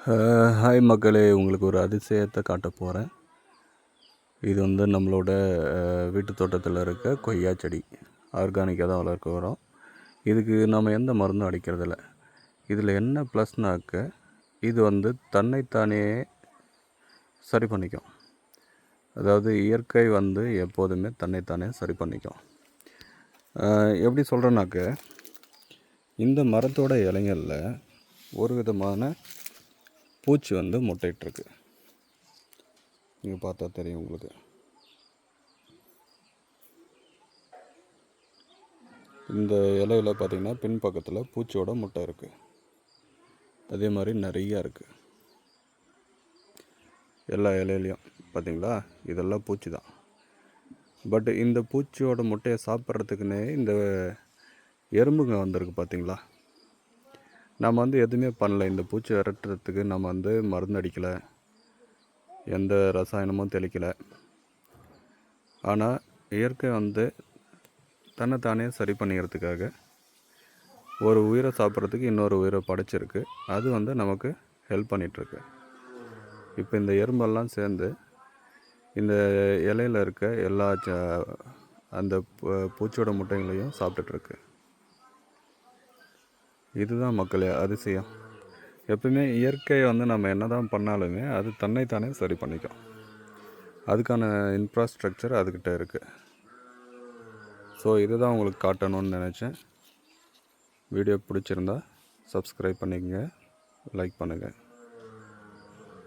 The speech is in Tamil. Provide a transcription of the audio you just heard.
ஹாய் மக்களே, உங்களுக்கு ஒரு அதிசயத்தை காட்ட போகிறேன். இது வந்து நம்மளோட வீட்டு தோட்டத்தில் இருக்க கொய்யா செடி. ஆர்கானிக்காக தான் வளர்க்க வரோம். இதுக்கு நம்ம எந்த மருந்தும் அடிக்கிறதில்ல. இதில் என்ன ப்ளஸ்னாக்க, இது வந்து தன்னைத்தானே சரி பண்ணிக்கும். அதாவது இயற்கை வந்து எப்போதுமே தன்னைத்தானே சரி பண்ணிக்கும். எப்படி சொல்கிறேன்னாக்க, இந்த மரத்தோட இலைங்களில் ஒரு விதமான பூச்சி வந்து முட்டையிட்ருக்கு. நீங்கள் பார்த்தா தெரியும் உங்களுக்கு. இந்த இலையில் பார்த்திங்கன்னா பின்பக்கத்தில் பூச்சியோட முட்டை இருக்குது. அதே மாதிரி நிறையா இருக்குது எல்லா இலையிலையும். பார்த்திங்களா, இதெல்லாம் பூச்சி தான். பட் இந்த பூச்சியோட முட்டையை சாப்பிட்றதுக்குன்னே இந்த எறும்புங்க வந்திருக்கு. பார்த்திங்களா, நம்ம வந்து எதுவுமே பண்ணல. இந்த பூச்சி விரட்டுறதுக்கு நம்ம வந்து மருந்து அடிக்கலை, எந்த ரசாயனமும் தெளிக்கலை. ஆனால் இயற்கை வந்து தன்னைத்தானே சரி பண்ணிக்கிறதுக்காக ஒரு உயிரை சாப்பிட்றதுக்கு இன்னொரு உயிரை படைச்சிருக்கு. அது வந்து நமக்கு ஹெல்ப் பண்ணிகிட்ருக்கு. இப்போ இந்த எறும்பெல்லாம் சேர்ந்து இந்த இலையில் இருக்க எல்லா அந்த பூச்சியோட முட்டைகளையும் சாப்பிட்டுட்ருக்கு. இதுதான் மக்களே அதிசயம். எப்பவுமே இயற்கையை வந்து நம்ம என்ன தான் பண்ணாலுமே அது தன்னைத்தானே சரி பண்ணிக்கும். அதுக்கான இன்ஃப்ராஸ்ட்ரக்சர் அதுக்கிட்ட இருக்குது. ஸோ இதுதான் உங்களுக்கு காட்டணும்னு நினச்சேன். வீடியோ பிடிச்சிருந்தா சப்ஸ்கிரைப் பண்ணிக்கங்க, லைக் பண்ணுங்கள்.